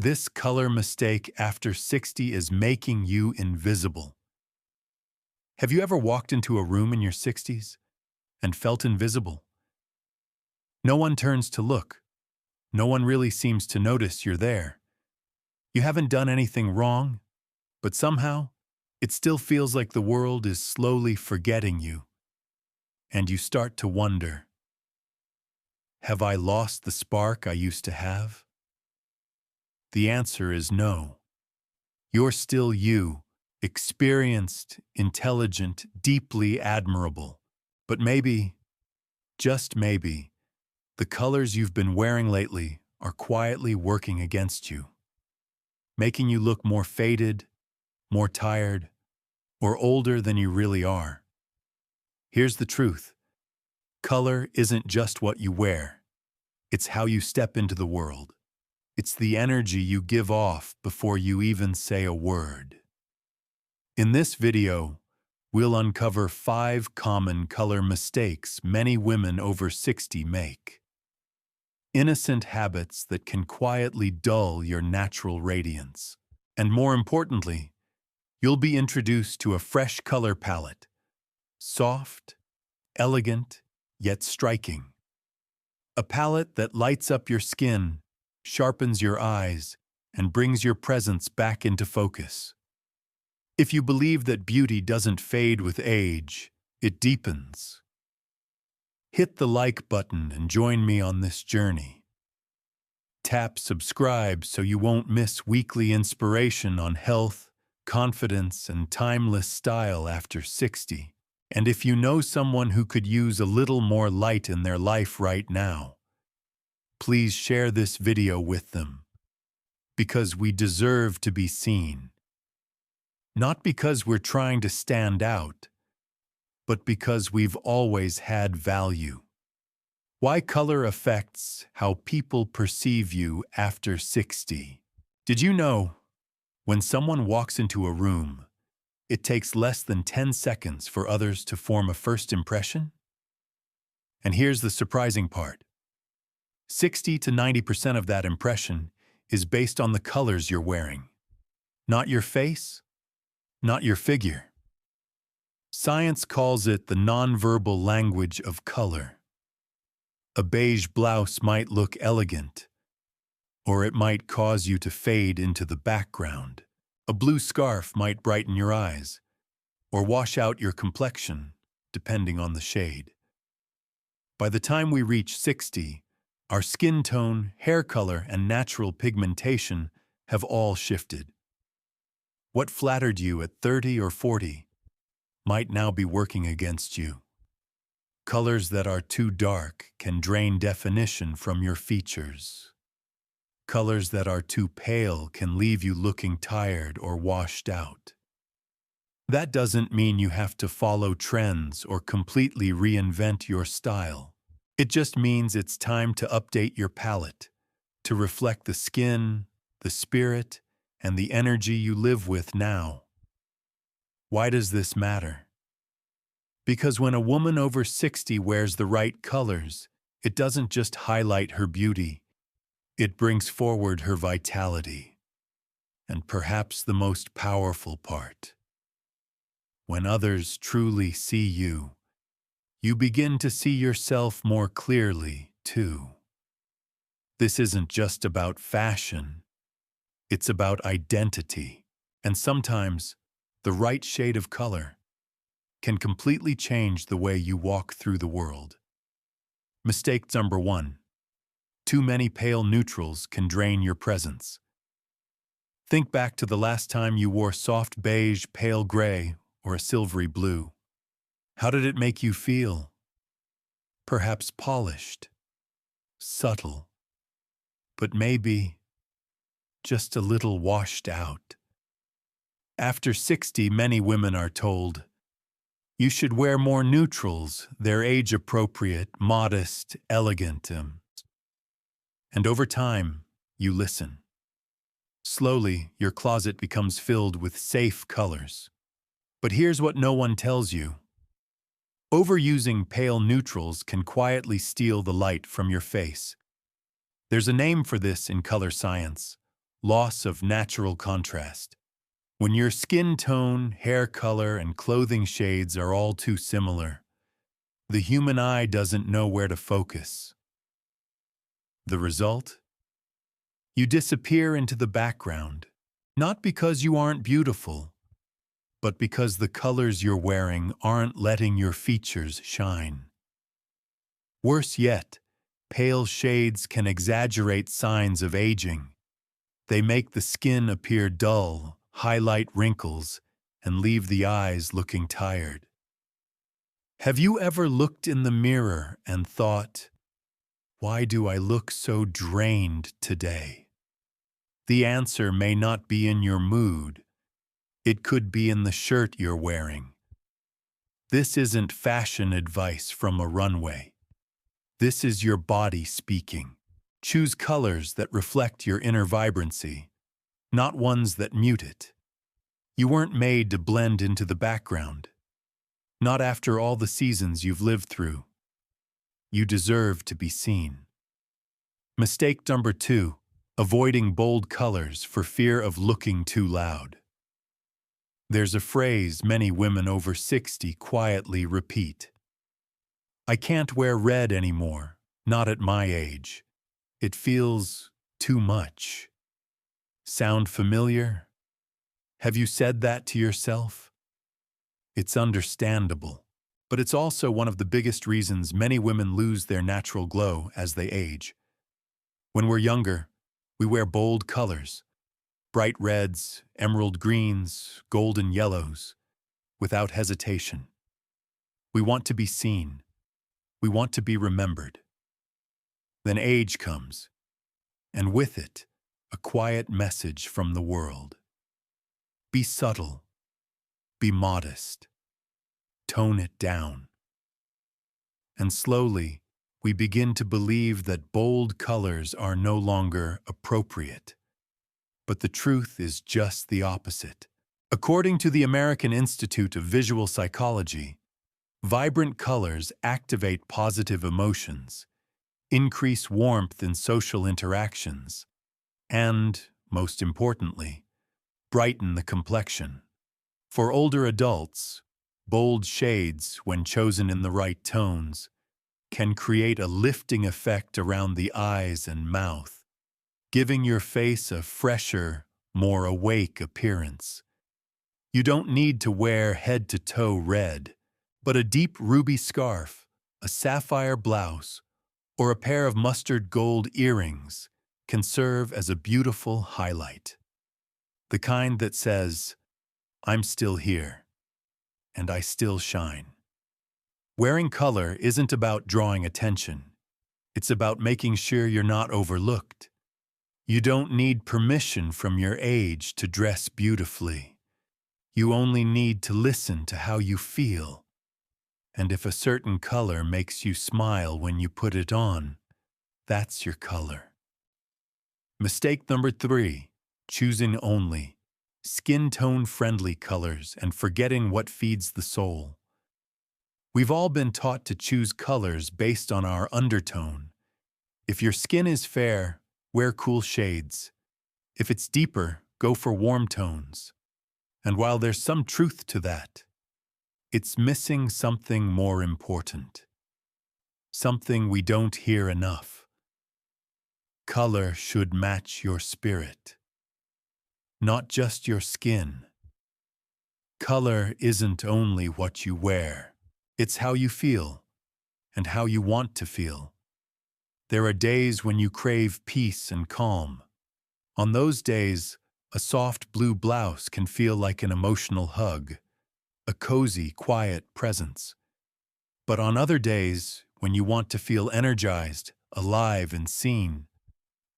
This color mistake after 60 is making you invisible. Have you ever walked into a room in your 60s and felt invisible? No one turns to look. No one really seems to notice you're there. You haven't done anything wrong, but somehow, it still feels like the world is slowly forgetting you. And you start to wonder, have I lost the spark I used to have? The answer is no. You're still you, experienced, intelligent, deeply admirable. But maybe, just maybe, the colors you've been wearing lately are quietly working against you, making you look more faded, more tired, or older than you really are. Here's the truth. Color isn't just what you wear. It's how you step into the world. It's the energy you give off before you even say a word. In this video, we'll uncover 5 common color mistakes many women over 60 make. Innocent habits that can quietly dull your natural radiance. And more importantly, you'll be introduced to a fresh color palette. Soft, elegant, yet striking. A palette that lights up your skin, sharpens your eyes, and brings your presence back into focus. If you believe that beauty doesn't fade with age, it deepens. Hit the like button and join me on this journey. Tap subscribe so you won't miss weekly inspiration on health, confidence, and timeless style after 60. And if you know someone who could use a little more light in their life right now, please share this video with them, because we deserve to be seen. Not because we're trying to stand out, but because we've always had value. Why color affects how people perceive you after 60. Did you know, when someone walks into a room, it takes less than 10 seconds for others to form a first impression? And here's the surprising part. 60 to 90% of that impression is based on the colors you're wearing. Not your face, not your figure. Science calls it the nonverbal language of color. A beige blouse might look elegant, or it might cause you to fade into the background. A blue scarf might brighten your eyes, or wash out your complexion, depending on the shade. By the time we reach 60, our skin tone, hair color, and natural pigmentation have all shifted. What flattered you at 30 or 40 might now be working against you. Colors that are too dark can drain definition from your features. Colors that are too pale can leave you looking tired or washed out. That doesn't mean you have to follow trends or completely reinvent your style. It just means it's time to update your palette, to reflect the skin, the spirit, and the energy you live with now. Why does this matter? Because when a woman over 60 wears the right colors, it doesn't just highlight her beauty, it brings forward her vitality. And perhaps the most powerful part. When others truly see you, you begin to see yourself more clearly, too. This isn't just about fashion. It's about identity. And sometimes, the right shade of color can completely change the way you walk through the world. Mistake number 1. Too many pale neutrals can drain your presence. Think back to the last time you wore soft beige, pale gray, or a silvery blue. How did it make you feel? Perhaps polished, subtle, but maybe just a little washed out. After 60, many women are told, you should wear more neutrals, they're age-appropriate, modest, elegant. And over time, you listen. Slowly, your closet becomes filled with safe colors. But here's what no one tells you. Overusing pale neutrals can quietly steal the light from your face. There's a name for this in color science: loss of natural contrast. When your skin tone, hair color, and clothing shades are all too similar, the human eye doesn't know where to focus. The result? You disappear into the background, not because you aren't beautiful, but because the colors you're wearing aren't letting your features shine. Worse yet, pale shades can exaggerate signs of aging. They make the skin appear dull, highlight wrinkles, and leave the eyes looking tired. Have you ever looked in the mirror and thought, "Why do I look so drained today?" The answer may not be in your mood. It could be in the shirt you're wearing. This isn't fashion advice from a runway. This is your body speaking. Choose colors that reflect your inner vibrancy, not ones that mute it. You weren't made to blend into the background. Not after all the seasons you've lived through. You deserve to be seen. Mistake number 2, avoiding bold colors for fear of looking too loud. There's a phrase many women over 60 quietly repeat. "I can't wear red anymore, not at my age. It feels too much." Sound familiar? Have you said that to yourself? It's understandable, but it's also one of the biggest reasons many women lose their natural glow as they age. When we're younger, we wear bold colors, bright reds, emerald greens, golden yellows, without hesitation. We want to be seen. We want to be remembered. Then age comes, and with it, a quiet message from the world. Be subtle. Be modest. Tone it down. And slowly, we begin to believe that bold colors are no longer appropriate. But the truth is just the opposite. According to the American Institute of Visual Psychology, vibrant colors activate positive emotions, increase warmth in social interactions, and, most importantly, brighten the complexion. For older adults, bold shades, when chosen in the right tones, can create a lifting effect around the eyes and mouth, giving your face a fresher, more awake appearance. You don't need to wear head-to-toe red, but a deep ruby scarf, a sapphire blouse, or a pair of mustard gold earrings can serve as a beautiful highlight. The kind that says, "I'm still here, and I still shine." Wearing color isn't about drawing attention. It's about making sure you're not overlooked. You don't need permission from your age to dress beautifully. You only need to listen to how you feel. And if a certain color makes you smile when you put it on, that's your color. Mistake number 3, choosing only skin tone friendly colors and forgetting what feeds the soul. We've all been taught to choose colors based on our undertone. If your skin is fair, wear cool shades. If it's deeper, go for warm tones. And while there's some truth to that, it's missing something more important. Something we don't hear enough. Color should match your spirit, not just your skin. Color isn't only what you wear. It's how you feel, and how you want to feel. There are days when you crave peace and calm. On those days, a soft blue blouse can feel like an emotional hug, a cozy, quiet presence. But on other days, when you want to feel energized, alive, and seen,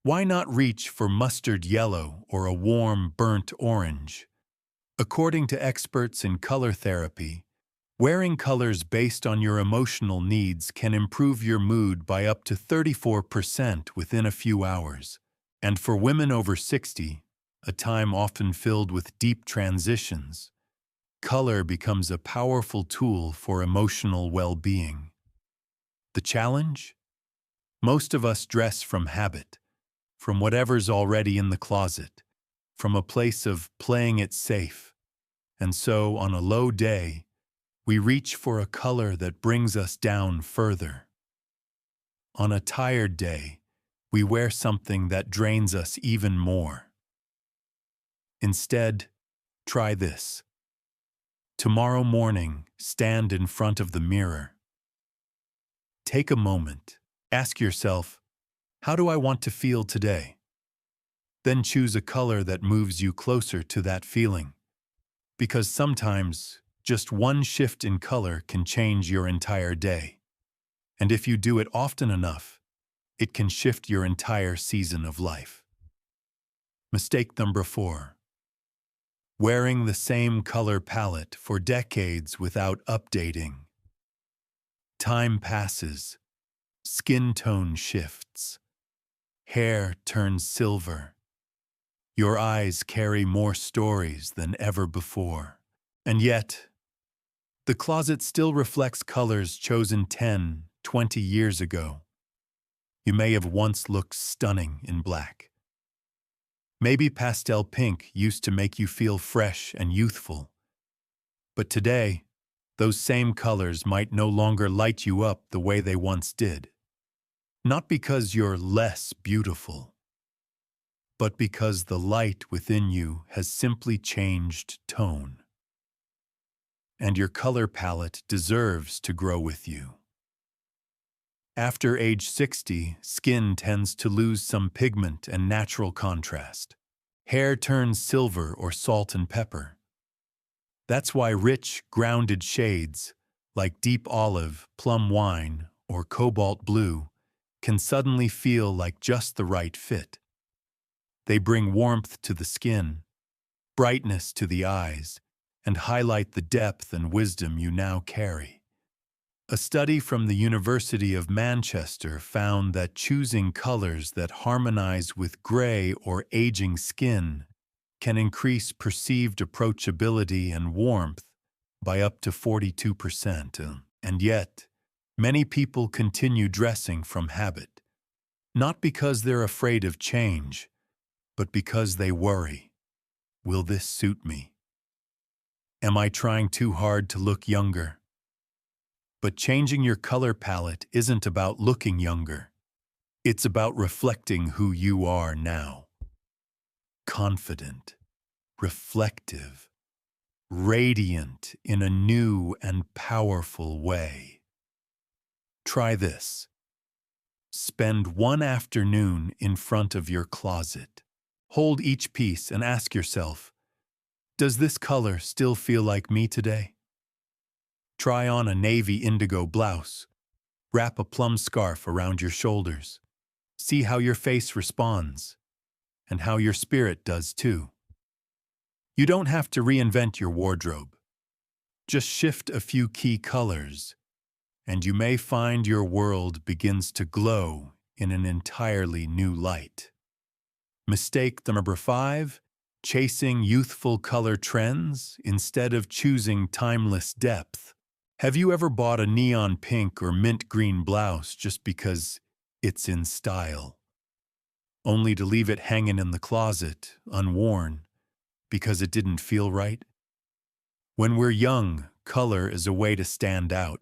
why not reach for mustard yellow or a warm, burnt orange? According to experts in color therapy, wearing colors based on your emotional needs can improve your mood by up to 34% within a few hours. And for women over 60, a time often filled with deep transitions, color becomes a powerful tool for emotional well-being. The challenge? Most of us dress from habit, from whatever's already in the closet, from a place of playing it safe. And so, on a low day, we reach for a color that brings us down further. On a tired day, we wear something that drains us even more. Instead, try this. Tomorrow morning, stand in front of the mirror. Take a moment. Ask yourself, how do I want to feel today? Then choose a color that moves you closer to that feeling. Because sometimes, just one shift in color can change your entire day. And if you do it often enough, it can shift your entire season of life. Mistake number 4. Wearing the same color palette for decades without updating. Time passes. Skin tone shifts. Hair turns silver. Your eyes carry more stories than ever before. And yet, the closet still reflects colors chosen 10, 20 years ago. You may have once looked stunning in black. Maybe pastel pink used to make you feel fresh and youthful. But today, those same colors might no longer light you up the way they once did. Not because you're less beautiful, but because the light within you has simply changed tone. And your color palette deserves to grow with you. After age 60, skin tends to lose some pigment and natural contrast. Hair turns silver or salt and pepper. That's why rich, grounded shades, like deep olive, plum wine, or cobalt blue, can suddenly feel like just the right fit. They bring warmth to the skin, brightness to the eyes, and highlight the depth and wisdom you now carry. A study from the University of Manchester found that choosing colors that harmonize with gray or aging skin can increase perceived approachability and warmth by up to 42%. And yet, many people continue dressing from habit, not because they're afraid of change, but because they worry. Will this suit me? Am I trying too hard to look younger? But changing your color palette isn't about looking younger. It's about reflecting who you are now. Confident, reflective, radiant in a new and powerful way. Try this. Spend one afternoon in front of your closet. Hold each piece and ask yourself, does this color still feel like me today? Try on a navy indigo blouse. Wrap a plum scarf around your shoulders. See how your face responds, and how your spirit does too. You don't have to reinvent your wardrobe. Just shift a few key colors, and you may find your world begins to glow in an entirely new light. Mistake number 5, chasing youthful color trends instead of choosing timeless depth. Have you ever bought a neon pink or mint green blouse just because it's in style, only to leave it hanging in the closet, unworn, because it didn't feel right? When we're young, color is a way to stand out.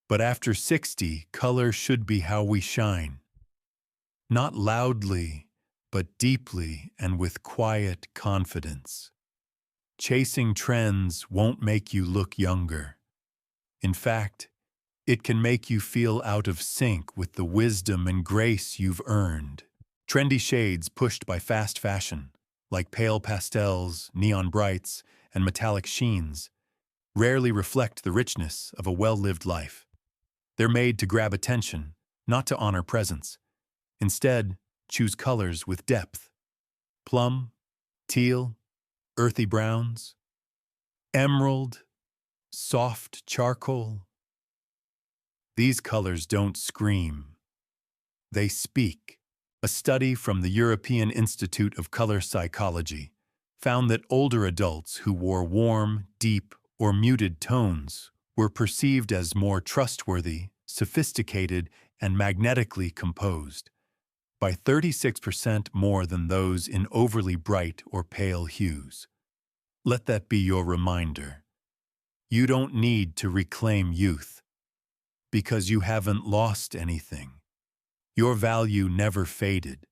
But after 60, color should be how we shine. Not loudly, but deeply and with quiet confidence. Chasing trends won't make you look younger. In fact, it can make you feel out of sync with the wisdom and grace you've earned. Trendy shades pushed by fast fashion, like pale pastels, neon brights, and metallic sheens, rarely reflect the richness of a well-lived life. They're made to grab attention, not to honor presence. Instead, choose colors with depth. Plum, teal, earthy browns, emerald, soft charcoal. These colors don't scream. They speak. A study from the European Institute of Color Psychology found that older adults who wore warm, deep, or muted tones were perceived as more trustworthy, sophisticated, and magnetically composed. by 36% more than those in overly bright or pale hues. Let that be your reminder. You don't need to reclaim youth, because you haven't lost anything. Your value never faded,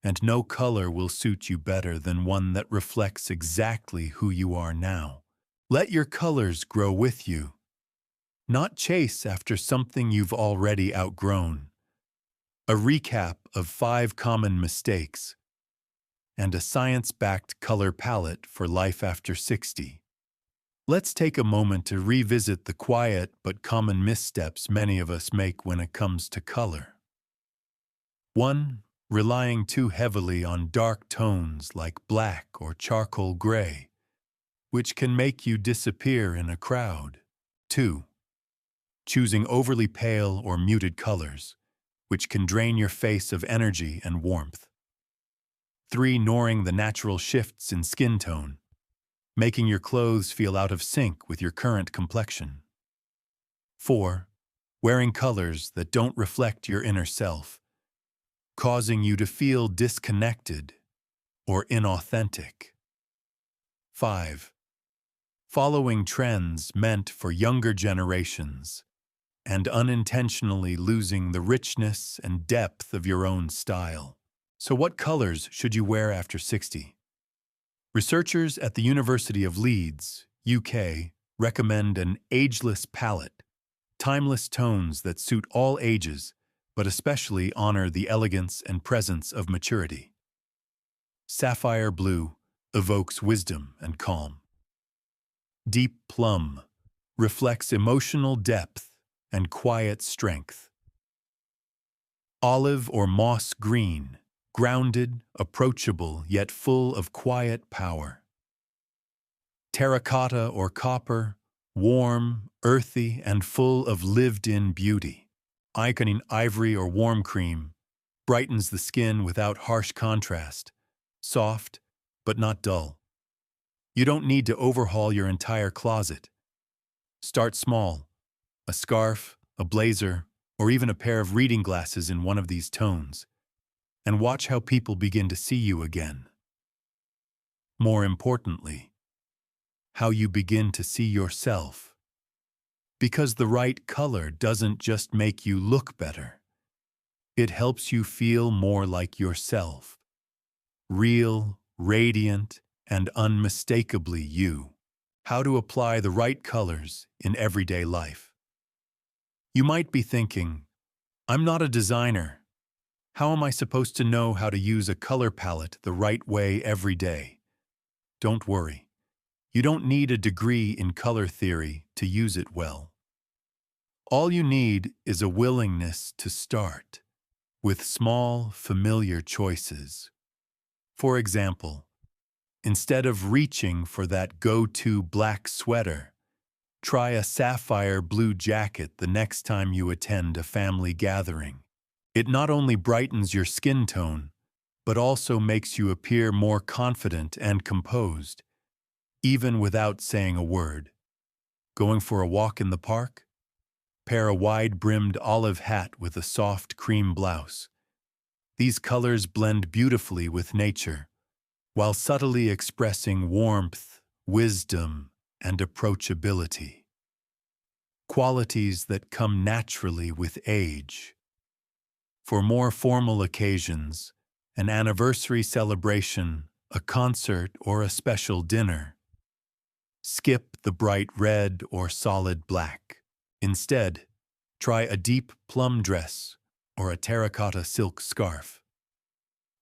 and no color will suit you better than one that reflects exactly who you are now. Let your colors grow with you, not chase after something you've already outgrown. A recap of 5 common mistakes and a science-backed color palette for life after 60. Let's take a moment to revisit the quiet but common missteps many of us make when it comes to color. 1. Relying too heavily on dark tones like black or charcoal gray, which can make you disappear in a crowd. 2. Choosing overly pale or muted colors, which can drain your face of energy and warmth. 3. Ignoring the natural shifts in skin tone, making your clothes feel out of sync with your current complexion. 4. Wearing colors that don't reflect your inner self, causing you to feel disconnected or inauthentic. 5. Following trends meant for younger generations and unintentionally losing the richness and depth of your own style. So what colors should you wear after 60? Researchers at the University of Leeds, UK, recommend an ageless palette, timeless tones that suit all ages, but especially honor the elegance and presence of maturity. Sapphire blue evokes wisdom and calm. Deep plum reflects emotional depth and quiet strength. Olive or moss green, grounded, approachable, yet full of quiet power. Terracotta or copper, warm, earthy, and full of lived-in beauty. Iconing ivory or warm cream brightens the skin without harsh contrast, soft but not dull. You don't need to overhaul your entire closet. Start small, a scarf, a blazer, or even a pair of reading glasses in one of these tones, and watch how people begin to see you again. More importantly, how you begin to see yourself. Because the right color doesn't just make you look better. It helps you feel more like yourself. Real, radiant, and unmistakably you. How to apply the right colors in everyday life. You might be thinking, I'm not a designer. How am I supposed to know how to use a color palette the right way every day? Don't worry. You don't need a degree in color theory to use it well. All you need is a willingness to start with small, familiar choices. For example, instead of reaching for that go-to black sweater, try a sapphire blue jacket the next time you attend a family gathering. It not only brightens your skin tone, but also makes you appear more confident and composed, even without saying a word. Going for a walk in the park? Pair a wide-brimmed olive hat with a soft cream blouse. These colors blend beautifully with nature, while subtly expressing warmth, wisdom, and approachability. Qualities that come naturally with age. For more formal occasions, an anniversary celebration, a concert, or a special dinner, skip the bright red or solid black. Instead, try a deep plum dress or a terracotta silk scarf.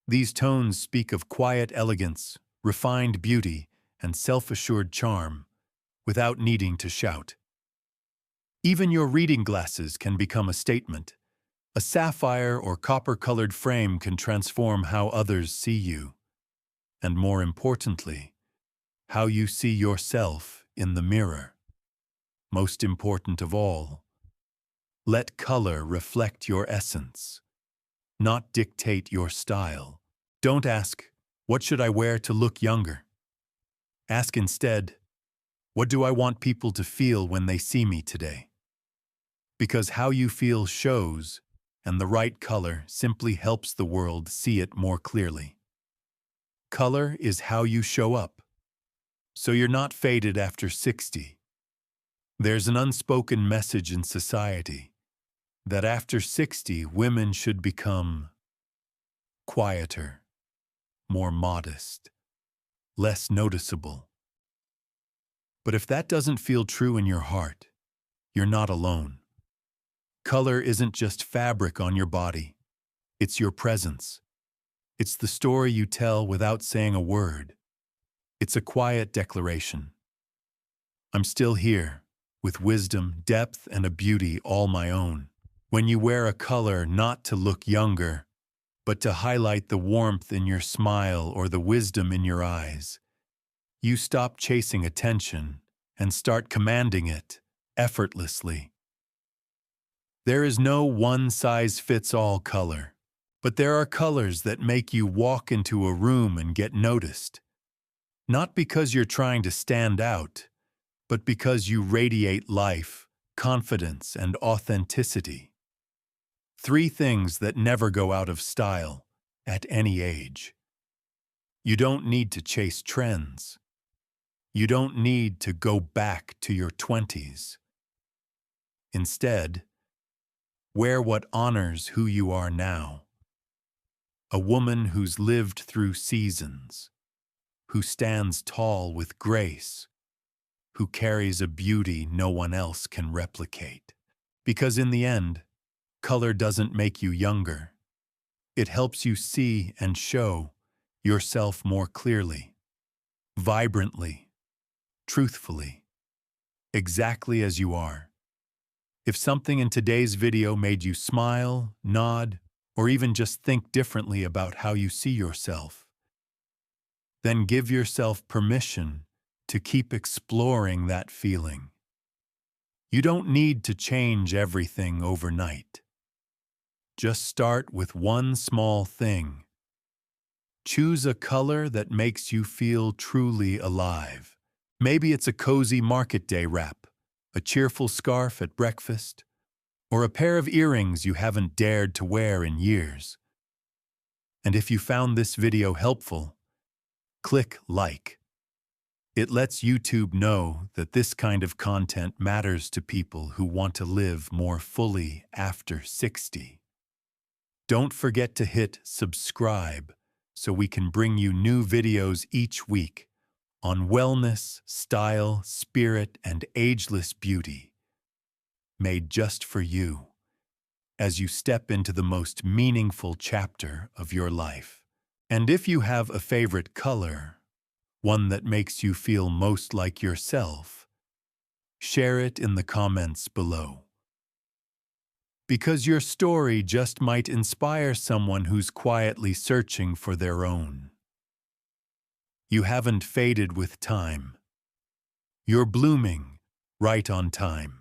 These tones speak of quiet elegance, refined beauty, and self-assured charm, without needing to shout. Even your reading glasses can become a statement. A sapphire or copper-colored frame can transform how others see you, and more importantly, how you see yourself in the mirror. Most important of all, let color reflect your essence, not dictate your style. Don't ask, what should I wear to look younger? Ask instead, what do I want people to feel when they see me today? Because how you feel shows, and the right color simply helps the world see it more clearly. Color is how you show up, so you're not faded after 60. There's an unspoken message in society that after 60, women should become quieter, more modest, less noticeable. But if that doesn't feel true in your heart, you're not alone. Color isn't just fabric on your body. It's your presence. It's the story you tell without saying a word. It's a quiet declaration. I'm still here, with wisdom, depth, and a beauty all my own. When you wear a color not to look younger, but to highlight the warmth in your smile or the wisdom in your eyes, you stop chasing attention and start commanding it effortlessly. There is no one-size-fits-all color, but there are colors that make you walk into a room and get noticed. Not because you're trying to stand out, but because you radiate life, confidence, and authenticity. 3 things that never go out of style at any age. You don't need to chase trends. You don't need to go back to your 20s. Instead, wear what honors who you are now. A woman who's lived through seasons, who stands tall with grace, who carries a beauty no one else can replicate. Because in the end, color doesn't make you younger. It helps you see and show yourself more clearly, vibrantly, truthfully, exactly as you are. If something in today's video made you smile, nod, or even just think differently about how you see yourself, then give yourself permission to keep exploring that feeling. You don't need to change everything overnight. Just start with one small thing. Choose a color that makes you feel truly alive. Maybe it's a cozy market day wrap, a cheerful scarf at breakfast, or a pair of earrings you haven't dared to wear in years. And if you found this video helpful, click like. It lets YouTube know that this kind of content matters to people who want to live more fully after 60. Don't forget to hit subscribe so we can bring you new videos each week on wellness, style, spirit, and ageless beauty, made just for you as you step into the most meaningful chapter of your life. And if you have a favorite color, one that makes you feel most like yourself, share it in the comments below. Because your story just might inspire someone who's quietly searching for their own. You haven't faded with time. You're blooming right on time.